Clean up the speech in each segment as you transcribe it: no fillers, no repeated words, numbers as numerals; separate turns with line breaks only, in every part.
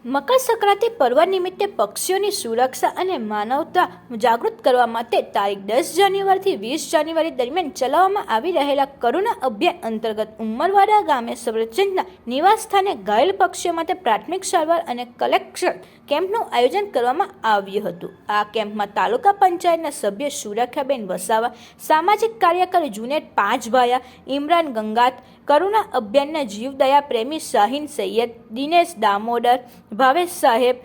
મકર સંક્રાંતિ પર્વ નિમિત્તે પક્ષીઓની સુરક્ષા અને માનવતા જાગૃત કરવા માટે તારીખ 10 જાન્યુઆરીથી 20 જાન્યુઆરી દરમિયાન ચલાવવામાં આવી રહેલા કરુણા અભિયાન અંતર્ગત ઉમરવાડા ગામે સફરજનના નિવાસસ્થાને ઘાયલ પક્ષીઓ માટે પ્રાથમિક સારવાર અને કલેક્શન કેમ્પનું આયોજન કરવામાં આવ્યું હતું. આ કેમ્પમાં તાલુકા પંચાયતના સભ્ય સુરેખાબેન વસાવા, સામાજિક કાર્યકર જુનેદ પાંચભાયા, ઇમરાન ગંગાત, કરુણા અભિયાનના જીવદયા પ્રેમી શાહીન સૈયદ, દિનેશ દામોદર, ભાવેશ સાહેબ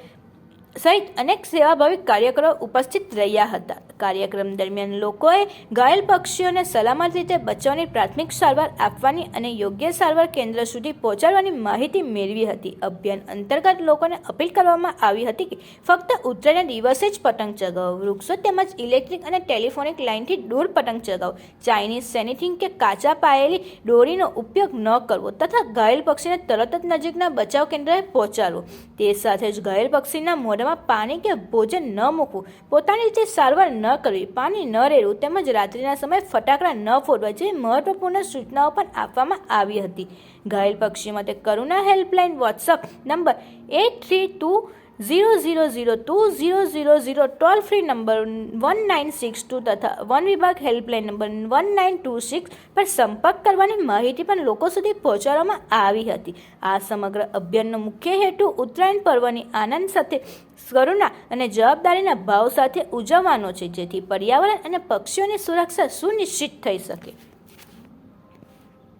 સહિત અનેક સેવાભાવી કાર્યકરો ઉપસ્થિત રહ્યા હતા. કાર્યક્રમ દરમિયાન લોકોએ ઘાયલ પક્ષીઓને સલામત રીતે બચાવવાની પ્રાથમિક સારવાર આપવાની અને યોગ્ય સારવાર કેન્દ્ર સુધી પહોંચાડવાની માહિતી મેળવી હતી. અભિયાન અંતર્ગત લોકોને અપીલ કરવામાં આવી હતી કે ફક્ત ઉત્તરાયણના દિવસે જ પતંગ ચગાવો, વૃક્ષો તેમજ ઇલેક્ટ્રિક અને ટેલિફોનિક લાઇનથી દૂર પતંગ ચગાવો, ચાઇનીઝ સેનિથિંગ કે કાચા પાયેલી દોરીનો ઉપયોગ ન કરવો તથા ઘાયલ પક્ષીને તરત જ નજીકના બચાવ કેન્દ્રએ પહોંચાડવો. તે સાથે જ ઘાયલ પક્ષીના મોઢામાં પાણી કે ભોજન ન મૂકવું, પોતાની રીતે સારવાર ન કરવી, પાણી ન રેડવું તેમજ રાત્રિના સમયે ફટાકડા ન ફોડવા જેવી મહત્વપૂર્ણ સૂચનાઓ પણ આપવામાં આવી હતી. ઘાયલ પક્ષી માટે Karuna helpline WhatsApp number 8320002000 toll free number 1962 તથા વન વિભાગ હેલ્પલાઇન નંબર 1926 પર સંપર્ક કરવાની માહિતી પણ લોકો સુધી પહોંચાડવામાં આવી હતી. આ સમગ્ર અભિયાનનો મુખ્ય હેતુ ઉત્તરાયણ પર્વની આનંદ સાથે કરુણા અને જવાબદારીના ભાવ સાથે ઉજવવાનો છે, જેથી પર્યાવરણ અને પક્ષીઓની સુરક્ષા સુનિશ્ચિત થઈ શકે.